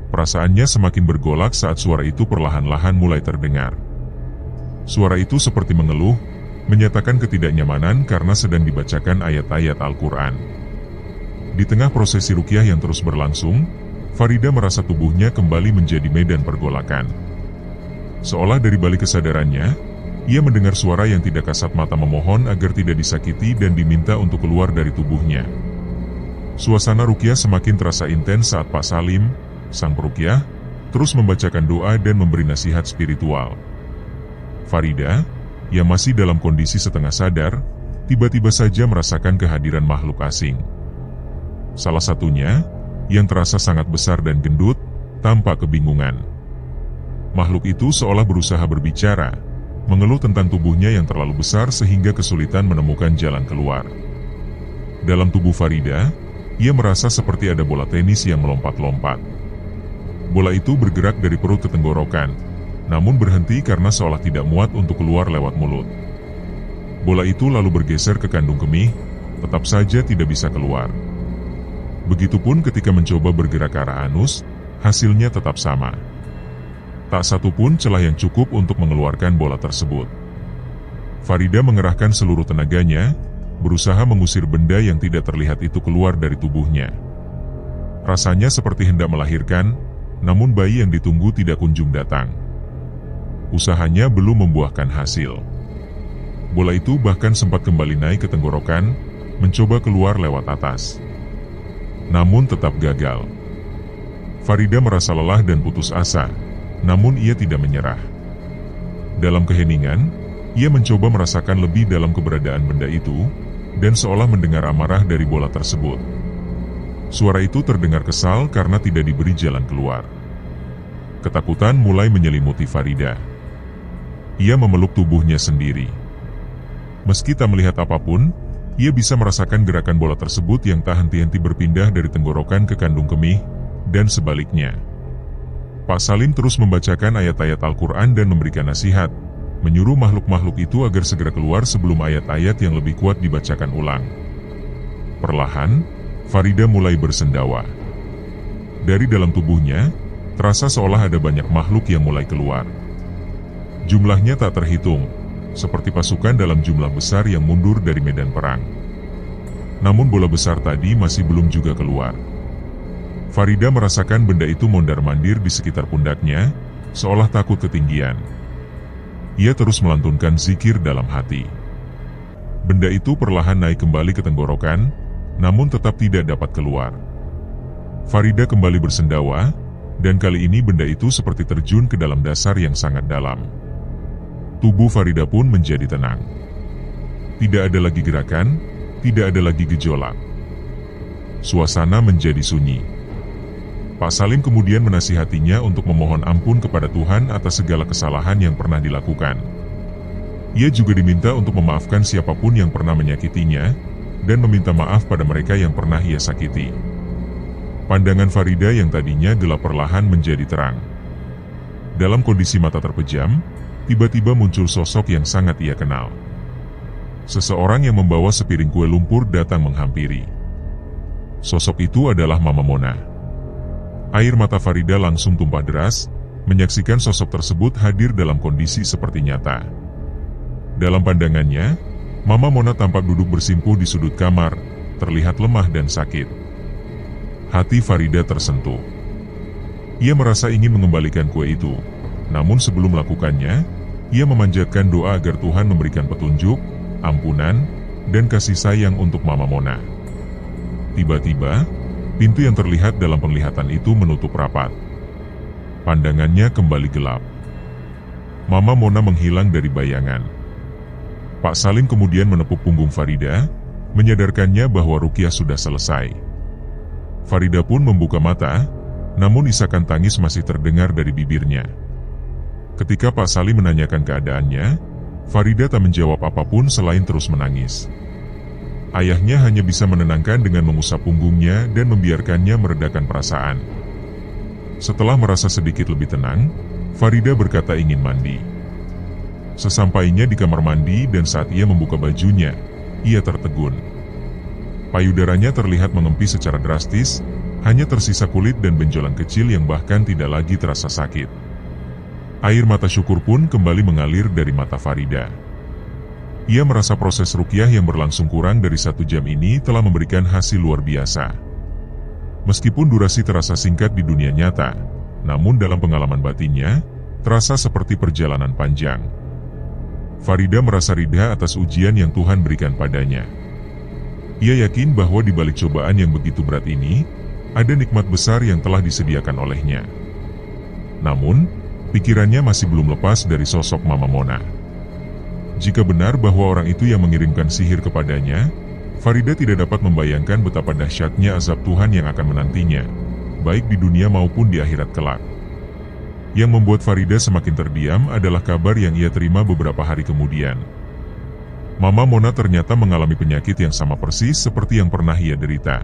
Perasaannya semakin bergolak saat suara itu perlahan-lahan mulai terdengar. Suara itu seperti mengeluh, menyatakan ketidaknyamanan karena sedang dibacakan ayat-ayat Al-Quran. Di tengah prosesi ruqyah yang terus berlangsung, Farida merasa tubuhnya kembali menjadi medan pergolakan. Seolah dari balik kesadarannya, ia mendengar suara yang tidak kasat mata memohon agar tidak disakiti dan diminta untuk keluar dari tubuhnya. Suasana ruqyah semakin terasa intens saat Pak Salim, sang peruqyah, terus membacakan doa dan memberi nasihat spiritual. Farida, yang masih dalam kondisi setengah sadar, tiba-tiba saja merasakan kehadiran makhluk asing. Salah satunya, yang terasa sangat besar dan gendut, tampak kebingungan. Makhluk itu seolah berusaha berbicara, mengeluh tentang tubuhnya yang terlalu besar sehingga kesulitan menemukan jalan keluar. Dalam tubuh Farida, ia merasa seperti ada bola tenis yang melompat-lompat. Bola itu bergerak dari perut ke tenggorokan, namun berhenti karena seolah tidak muat untuk keluar lewat mulut. Bola itu lalu bergeser ke kandung kemih, tetap saja tidak bisa keluar. Begitupun ketika mencoba bergerak ke arah anus, hasilnya tetap sama. Tak satu pun celah yang cukup untuk mengeluarkan bola tersebut. Farida mengerahkan seluruh tenaganya, berusaha mengusir benda yang tidak terlihat itu keluar dari tubuhnya. Rasanya seperti hendak melahirkan, namun bayi yang ditunggu tidak kunjung datang. Usahanya belum membuahkan hasil. Bola itu bahkan sempat kembali naik ke tenggorokan, mencoba keluar lewat atas. Namun tetap gagal. Farida merasa lelah dan putus asa, namun ia tidak menyerah. Dalam keheningan, ia mencoba merasakan lebih dalam keberadaan benda itu, dan seolah mendengar amarah dari bola tersebut. Suara itu terdengar kesal karena tidak diberi jalan keluar. Ketakutan mulai menyelimuti Farida. Ia memeluk tubuhnya sendiri. Meski tak melihat apapun, ia bisa merasakan gerakan bola tersebut yang tak henti-henti berpindah dari tenggorokan ke kandung kemih, dan sebaliknya. Pak Salim terus membacakan ayat-ayat Al-Quran dan memberikan nasihat, menyuruh makhluk-makhluk itu agar segera keluar sebelum ayat-ayat yang lebih kuat dibacakan ulang. Perlahan, Farida mulai bersendawa. Dari dalam tubuhnya, terasa seolah ada banyak makhluk yang mulai keluar. Jumlahnya tak terhitung, seperti pasukan dalam jumlah besar yang mundur dari medan perang. Namun bola besar tadi masih belum juga keluar. Farida merasakan benda itu mondar-mandir di sekitar pundaknya, seolah takut ketinggian. Ia terus melantunkan zikir dalam hati. Benda itu perlahan naik kembali ke tenggorokan, namun tetap tidak dapat keluar. Farida kembali bersendawa, dan kali ini benda itu seperti terjun ke dalam dasar yang sangat dalam. Tubuh Farida pun menjadi tenang. Tidak ada lagi gerakan, tidak ada lagi gejolak. Suasana menjadi sunyi. Pak Salim kemudian menasihatinya untuk memohon ampun kepada Tuhan atas segala kesalahan yang pernah dilakukan. Ia juga diminta untuk memaafkan siapapun yang pernah menyakitinya, dan meminta maaf pada mereka yang pernah ia sakiti. Pandangan Farida yang tadinya gelap perlahan menjadi terang. Dalam kondisi mata terpejam, tiba-tiba muncul sosok yang sangat ia kenal. Seseorang yang membawa sepiring kue lumpur datang menghampiri. Sosok itu adalah Mama Mona. Air mata Farida langsung tumpah deras, menyaksikan sosok tersebut hadir dalam kondisi seperti nyata. Dalam pandangannya, Mama Mona tampak duduk bersimpuh di sudut kamar, terlihat lemah dan sakit. Hati Farida tersentuh. Ia merasa ingin mengembalikan kue itu, namun sebelum melakukannya, ia memanjatkan doa agar Tuhan memberikan petunjuk, ampunan, dan kasih sayang untuk Mama Mona. Tiba-tiba, pintu yang terlihat dalam penglihatan itu menutup rapat. Pandangannya kembali gelap. Mama Mona menghilang dari bayangan. Pak Salim kemudian menepuk punggung Farida, menyadarkannya bahwa ruqyah sudah selesai. Farida pun membuka mata, namun isakan tangis masih terdengar dari bibirnya. Ketika Pak Salim menanyakan keadaannya, Farida tak menjawab apapun selain terus menangis. Ayahnya hanya bisa menenangkan dengan mengusap punggungnya dan membiarkannya meredakan perasaan. Setelah merasa sedikit lebih tenang, Farida berkata ingin mandi. Sesampainya di kamar mandi dan saat ia membuka bajunya, ia tertegun. Payudaranya terlihat mengempis secara drastis, hanya tersisa kulit dan benjolan kecil yang bahkan tidak lagi terasa sakit. Air mata syukur pun kembali mengalir dari mata Farida. Ia merasa proses ruqyah yang berlangsung kurang dari 1 jam ini telah memberikan hasil luar biasa. Meskipun durasi terasa singkat di dunia nyata, namun dalam pengalaman batinnya, terasa seperti perjalanan panjang. Farida merasa ridha atas ujian yang Tuhan berikan padanya. Ia yakin bahwa di balik cobaan yang begitu berat ini, ada nikmat besar yang telah disediakan olehnya. Namun, pikirannya masih belum lepas dari sosok Mama Mona. Jika benar bahwa orang itu yang mengirimkan sihir kepadanya, Farida tidak dapat membayangkan betapa dahsyatnya azab Tuhan yang akan menantinya, baik di dunia maupun di akhirat kelak. Yang membuat Farida semakin terdiam adalah kabar yang ia terima beberapa hari kemudian. Mama Mona ternyata mengalami penyakit yang sama persis seperti yang pernah ia derita.